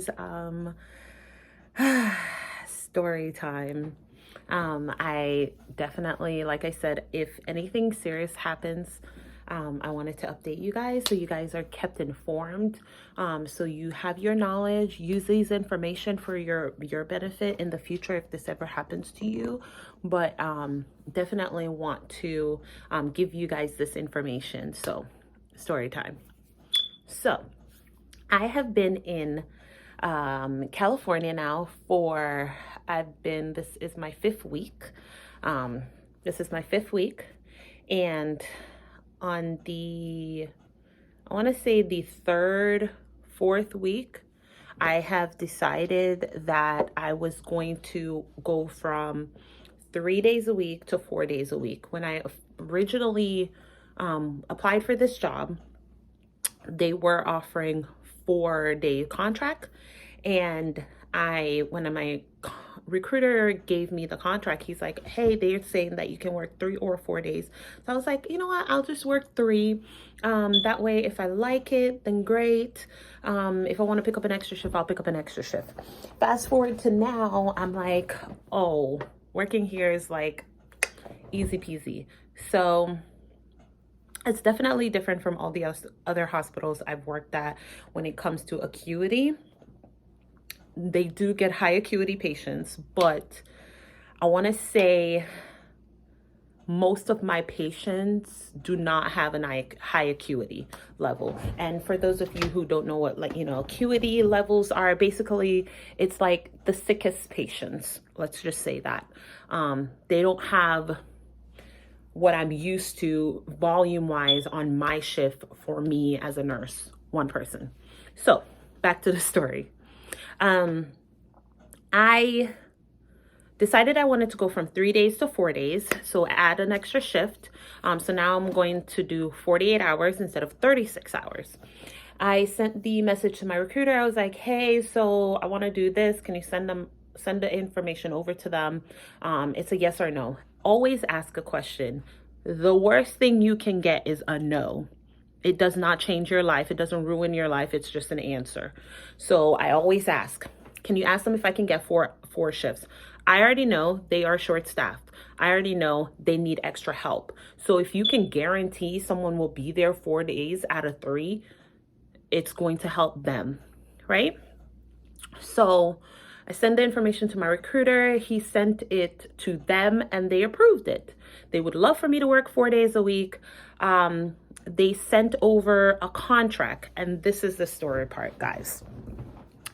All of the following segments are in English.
guys. Story time. I definitely, like I said, if anything serious happens, I wanted to update you guys so you guys are kept informed. So you have your knowledge. Use these information for your benefit in the future if this ever happens to you. But definitely want to give you guys this information. So, story time. So, I have been in California now this is my fifth week. This is my fifth week. And on I want to say the third, fourth week, I have decided that I was going to go from 3 days a week to 4 days a week. When I originally applied for this job, they were offering 4-day contract, and when my recruiter gave me the contract, he's like, hey, they're saying that you can work 3 or 4 days. So I was like, you know what, I'll just work 3. That way, if I like it, then great. If I want to pick up an extra shift, I'll pick up an extra shift. Fast forward to now, I'm like, oh, working here is like easy peasy. So it's definitely different from all the other hospitals I've worked at when it comes to acuity. They do get high acuity patients, but I want to say most of my patients do not have a high acuity level. And for those of you who don't know what acuity levels are, basically it's like the sickest patients. Let's just say that. They don't have what I'm used to volume wise on my shift for me as a nurse, one person. So back to the story. I decided I wanted to go from 3 days to 4 days. So add an extra shift. So now I'm going to do 48 hours instead of 36 hours. I sent the message to my recruiter. I was like, hey, so I want to do this. Can you send the information over to them? It's a yes or no. Always ask a question. The worst thing you can get is a no. It does not change your life. It doesn't ruin your life. It's just an answer. So I always ask, can you ask them if I can get four shifts? I already know they are short-staffed. I already know they need extra help. So if you can guarantee someone will be there 4 days out of 3, it's going to help them, right? So I sent the information to my recruiter. He sent it to them and they approved it. They would love for me to work 4 days a week. They sent over a contract, and this is the story part, guys.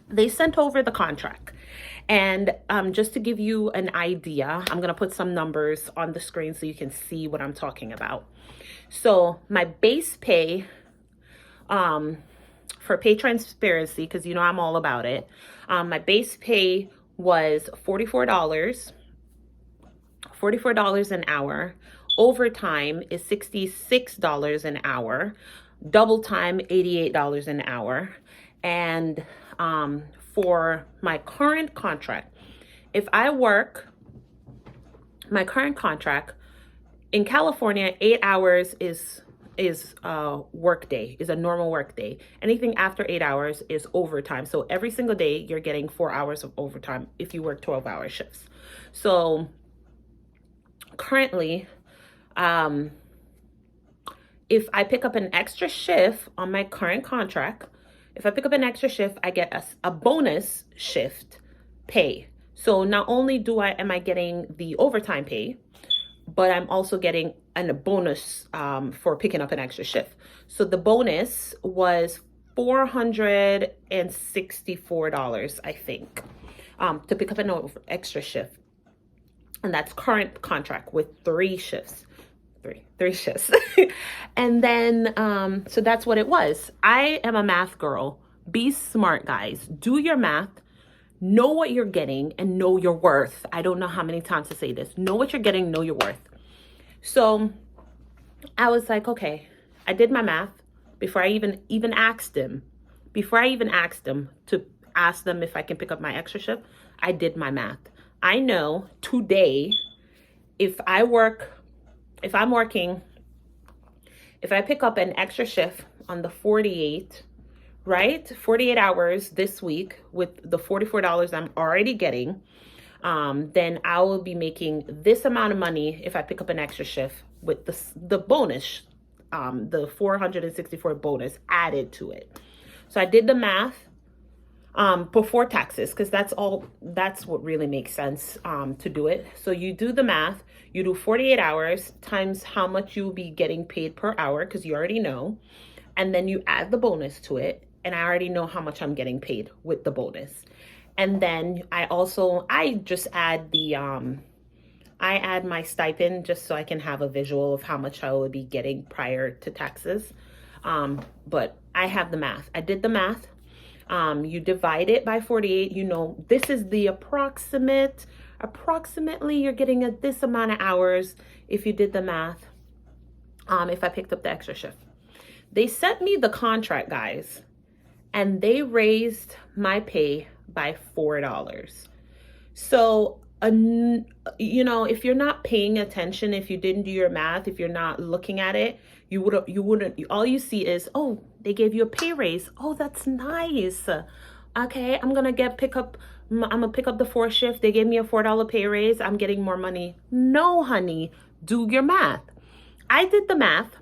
They sent over the contract. And just to give you an idea, I'm going to put some numbers on the screen so you can see what I'm talking about. So my base pay for pay transparency, because you know I'm all about it, my base pay was $44 an hour. Overtime is $66 an hour. Double time, $88 an hour. And for my current contract, if I work my current contract in California, 8 hours is a work day, is a normal work day. Anything after 8 hours is overtime. So every single day you're getting 4 hours of overtime if you work 12-hour shifts. So currently, if I pick up an extra shift on my current contract, if I pick up an extra shift, I get a bonus shift pay. So not only am I getting the overtime pay, but I'm also getting a bonus for picking up an extra shift. So the bonus was $464, I think, to pick up an extra shift. And that's current contract with 3 shifts. Three shifts. And then, so that's what it was. I am a math girl. Be smart, guys. Do your math. Know what you're getting and know your worth. I don't know how many times to say this. Know what you're getting, know your worth. So I was like, okay, I did my math before I even asked them. Before I even asked them to ask them if I can pick up my extra shift, I did my math. I know today, if I pick up an extra shift on the 48, right? 48 hours this week with the $44 I'm already getting, then I will be making this amount of money if I pick up an extra shift with the bonus, the 464 bonus added to it. So I did the math before taxes, because that's what really makes sense to do it. So you do the math, you do 48 hours times how much you'll be getting paid per hour, because you already know, and then you add the bonus to it, and I already know how much I'm getting paid with the bonus. And then I just add I add my stipend just so I can have a visual of how much I would be getting prior to taxes. But I have the math. I did the math. You divide it by 48. You know, this is the approximately you're getting this amount of hours if you did the math. If I picked up the extra shift. They sent me the contract, guys, and they raised my pay by $4. So, you know, if you're not paying attention, if you didn't do your math, if you're not looking at it, you wouldn't, all you see is, oh, they gave you a pay raise. Oh, that's nice. Okay, I'm gonna pick up the 4th shift. They gave me a $4 pay raise. I'm getting more money. No, honey, do your math. I did the math.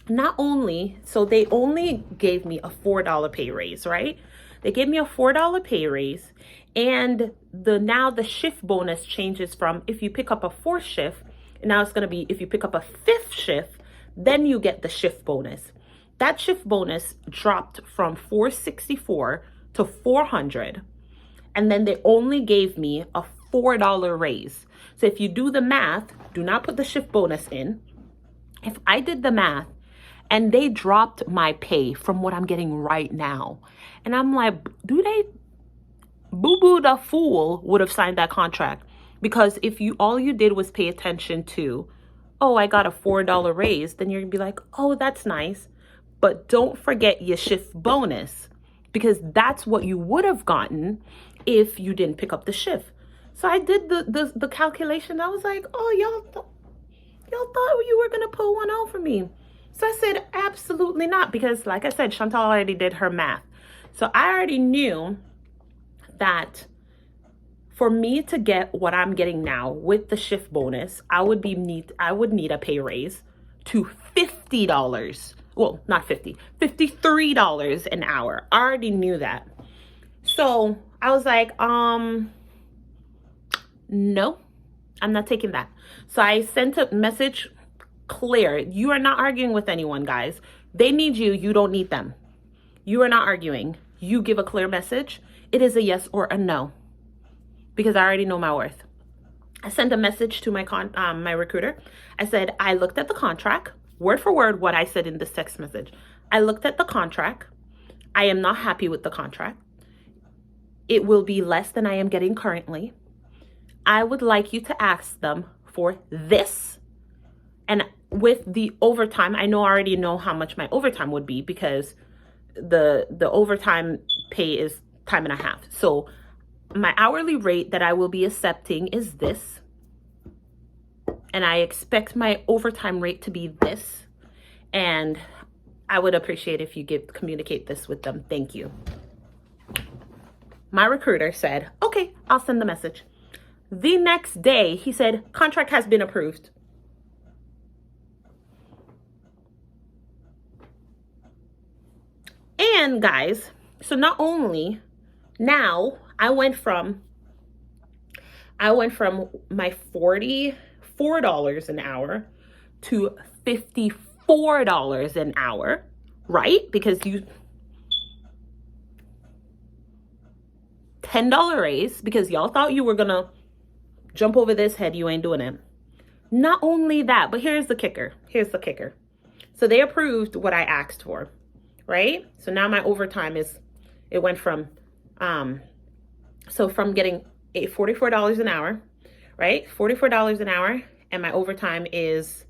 Not only, so they only gave me a $4 pay raise, right? They gave me a $4 pay raise, and now the shift bonus changes from if you pick up a 4th shift, now it's going to be if you pick up a 5th shift, then you get the shift bonus. That shift bonus dropped from 464 to 400, and then they only gave me a $4 raise. So if you do the math, do not put the shift bonus in. If I did the math, and they dropped my pay from what I'm getting right now. And I'm like, Boo-Boo the fool would have signed that contract. Because if all you did was pay attention to, oh, I got a $4 raise, then you're gonna be like, oh, that's nice. But don't forget your shift bonus, because that's what you would have gotten if you didn't pick up the shift. So I did the calculation. I was like, oh, y'all thought you were gonna pull one out for me. So I said, absolutely not, because like I said, Chantal already did her math. So I already knew that for me to get what I'm getting now with the shift bonus, I would need a pay raise to $50. Well, not 50, $53 an hour. I already knew that. So I was like, no, I'm not taking that. So I sent a message clear. You are not arguing with anyone, guys. They need you. You don't need them. You are not arguing. You give a clear message. It is a yes or a no, because I already know my worth. I sent a message to my recruiter. I said, I looked at the contract, word for word what I said in this text message. I looked at the contract. I am not happy with the contract. It will be less than I am getting currently. I would like you to ask them for this. And with the overtime, I already know how much my overtime would be, because the overtime pay is time and a half. So my hourly rate that I will be accepting is this. And I expect my overtime rate to be this. And I would appreciate if you communicate this with them. Thank you. My recruiter said, okay, I'll send the message. The next day, he said, contract has been approved. And guys, so not only now I went from my $44 an hour to $54 an hour, right? Because $10 raise, because y'all thought you were gonna jump over this head. You ain't doing it. Not only that, but here's the kicker. So they approved what I asked for, right? So now my overtime it went from, from getting $44 an hour, right? $44 an hour, and my overtime is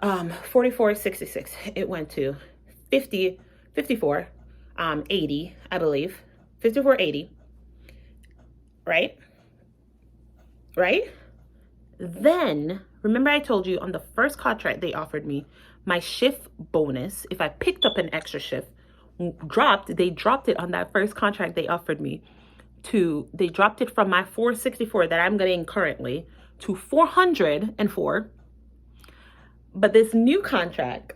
$44.66. It went to $54.80, I believe. $54.80, right? Then, remember I told you on the first contract they offered me, my shift bonus, if I picked up an extra shift, They dropped it on that first contract they offered me they dropped it from my 464 that I'm getting currently to 404. But this new contract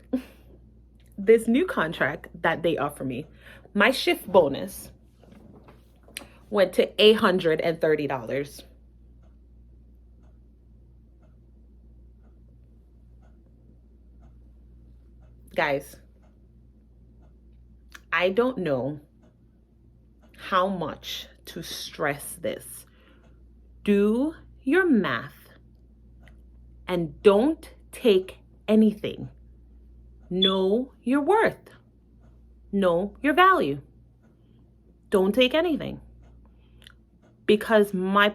that they offer me, my shift bonus went to $830. Guys, I don't know how much to stress this. Do your math and don't take anything. Know your worth. Know your value. Don't take anything. Because do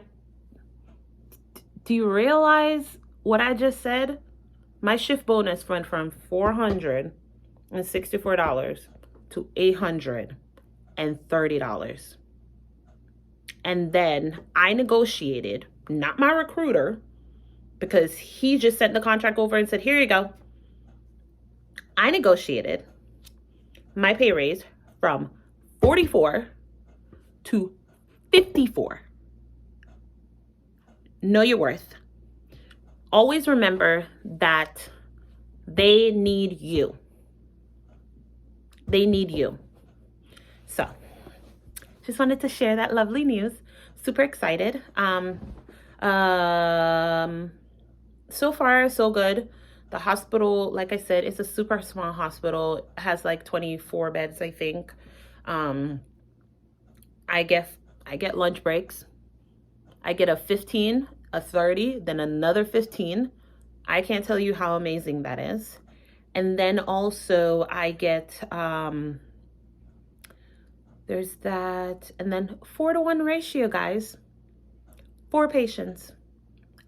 you realize what I just said? My shift bonus went from $464 to $830. And then I negotiated, not my recruiter, because he just sent the contract over and said, here you go. I negotiated my pay raise from 44 to 54. Know your worth. Always remember that they need you. They need you. So, just wanted to share that lovely news. Super excited. So far, so good. The hospital, like I said, it's a super small hospital. It has like 24 beds, I think. I get lunch breaks. I get a 15, a 30, then another 15. I can't tell you how amazing that is. And then also I get, there's that, and then 4-to-1 ratio, guys. 4 patients.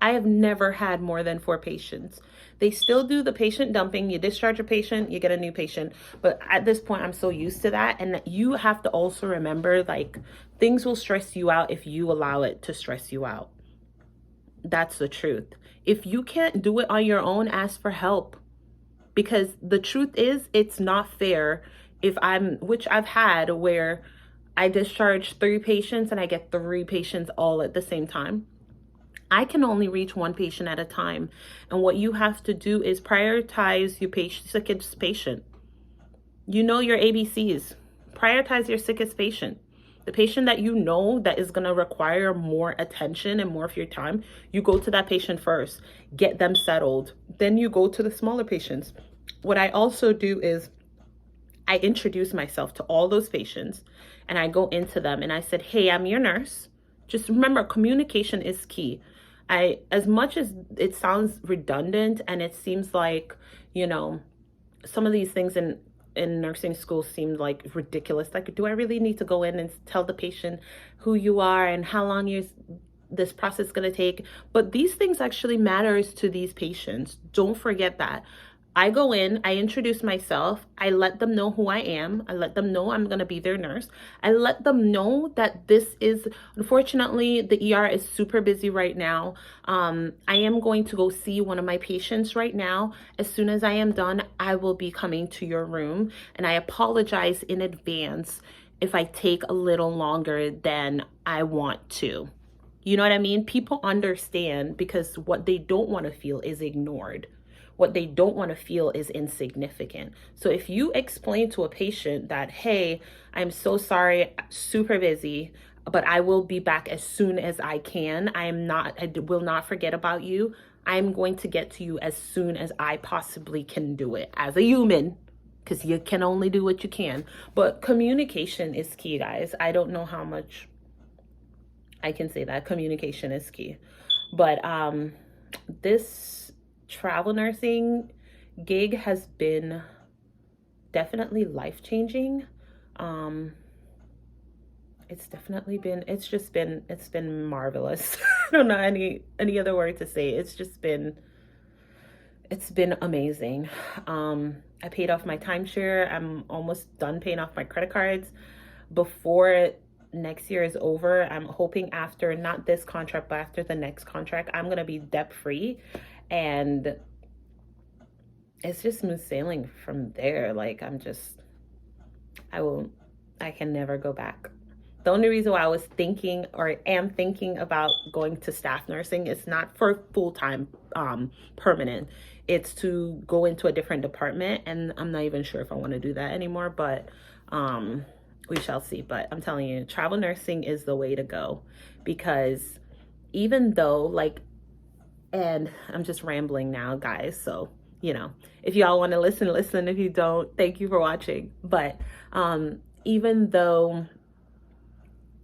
I have never had more than 4 patients. They still do the patient dumping. You discharge a patient, you get a new patient. But at this point, I'm so used to that. And you have to also remember, like, things will stress you out if you allow it to stress you out. That's the truth. If you can't do it on your own, ask for help. Because the truth is, it's not fair which I've had, where I discharge 3 patients and I get 3 patients all at the same time. I can only reach 1 patient at a time. And what you have to do is prioritize your sickest patient. You know your ABCs. Prioritize your sickest patient. The patient that you know that is going to require more attention and more of your time, you go to that patient first. Get them settled. Then you go to the smaller patients. What I also do is I introduce myself to all those patients and I go into them and I said, hey, I'm your nurse. Just remember, communication is key. As much as it sounds redundant and it seems like, some of these things in nursing school seemed like ridiculous. Like, do I really need to go in and tell the patient who you are and how long this process is going to take? But these things actually matters to these patients. Don't forget that. I go in, I introduce myself, I let them know who I am, I let them know I'm going to be their nurse, I let them know that this is, unfortunately, the ER is super busy right now. I am going to go see one of my patients right now. As soon as I am done, I will be coming to your room, and I apologize in advance if I take a little longer than I want to. You know what I mean? People understand, because what they don't want to feel is ignored. What they don't want to feel is insignificant. So if you explain to a patient that, hey, I'm so sorry, super busy, but I will be back as soon as I can. I will not forget about you. I'm going to get to you as soon as I possibly can do it as a human, because you can only do what you can. But communication is key, guys. I don't know how much I can say that. Communication is key. But this travel nursing gig has been definitely life-changing. It's been marvelous. I don't know any other word to say. It's been amazing. I paid off my timeshare. I'm almost done paying off my credit cards. Before next year is over, I'm hoping after, not this contract, but after the next contract, I'm going to be debt-free. And it's just smooth sailing from there. Like, I can never go back. The only reason why I was thinking or am thinking about going to staff nursing is not for full-time permanent. It's to go into a different department, and I'm not even sure if I want to do that anymore, but we shall see. But I'm telling you, travel nursing is the way to go, because even though like, and I'm just rambling now, guys, so if y'all want to listen, listen. If you don't, thank you for watching. But even though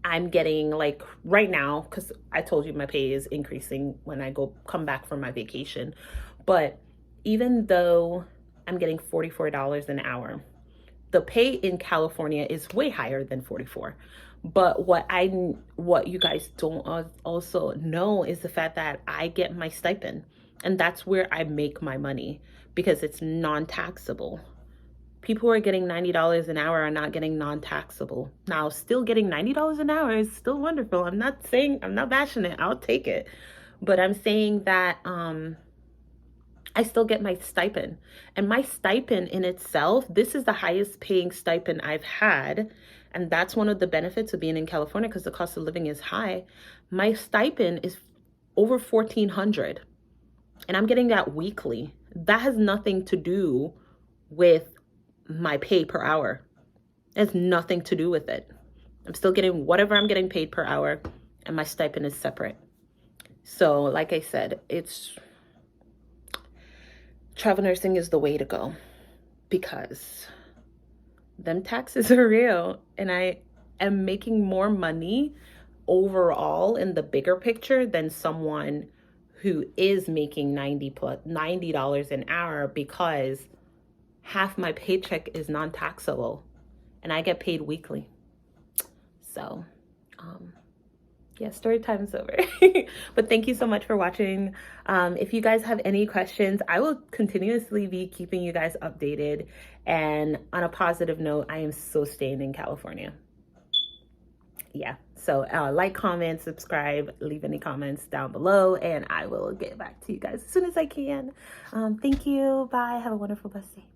I'm getting, like, right now, because I told you my pay is increasing when I come back from my vacation, but even though I'm getting $44 an hour, the pay in California is way higher than 44. But what you guys don't also know is the fact that I get my stipend, and that's where I make my money, because it's non-taxable. People who are getting $90 an hour are not getting non-taxable. Now, still getting $90 an hour is still wonderful. I'm not bashing it. I'll take it. But I'm saying that I still get my stipend. And my stipend in itself, this is the highest paying stipend I've had. And that's one of the benefits of being in California, because the cost of living is high. My stipend is over $1,400. And I'm getting that weekly. That has nothing to do with my pay per hour. It has nothing to do with it. I'm still getting whatever I'm getting paid per hour, and my stipend is separate. So like I said, travel nursing is the way to go, because them taxes are real, and I am making more money overall in the bigger picture than someone who is making $90 an hour, because half my paycheck is non-taxable and I get paid weekly. So yeah, story time's over. But thank you so much for watching. If you guys have any questions, I will continuously be keeping you guys updated. And on a positive note, I am so staying in California. Yeah, so like, comment, subscribe, leave any comments down below, and I will get back to you guys as soon as I can. Thank you. Bye. Have a wonderful, blessed day.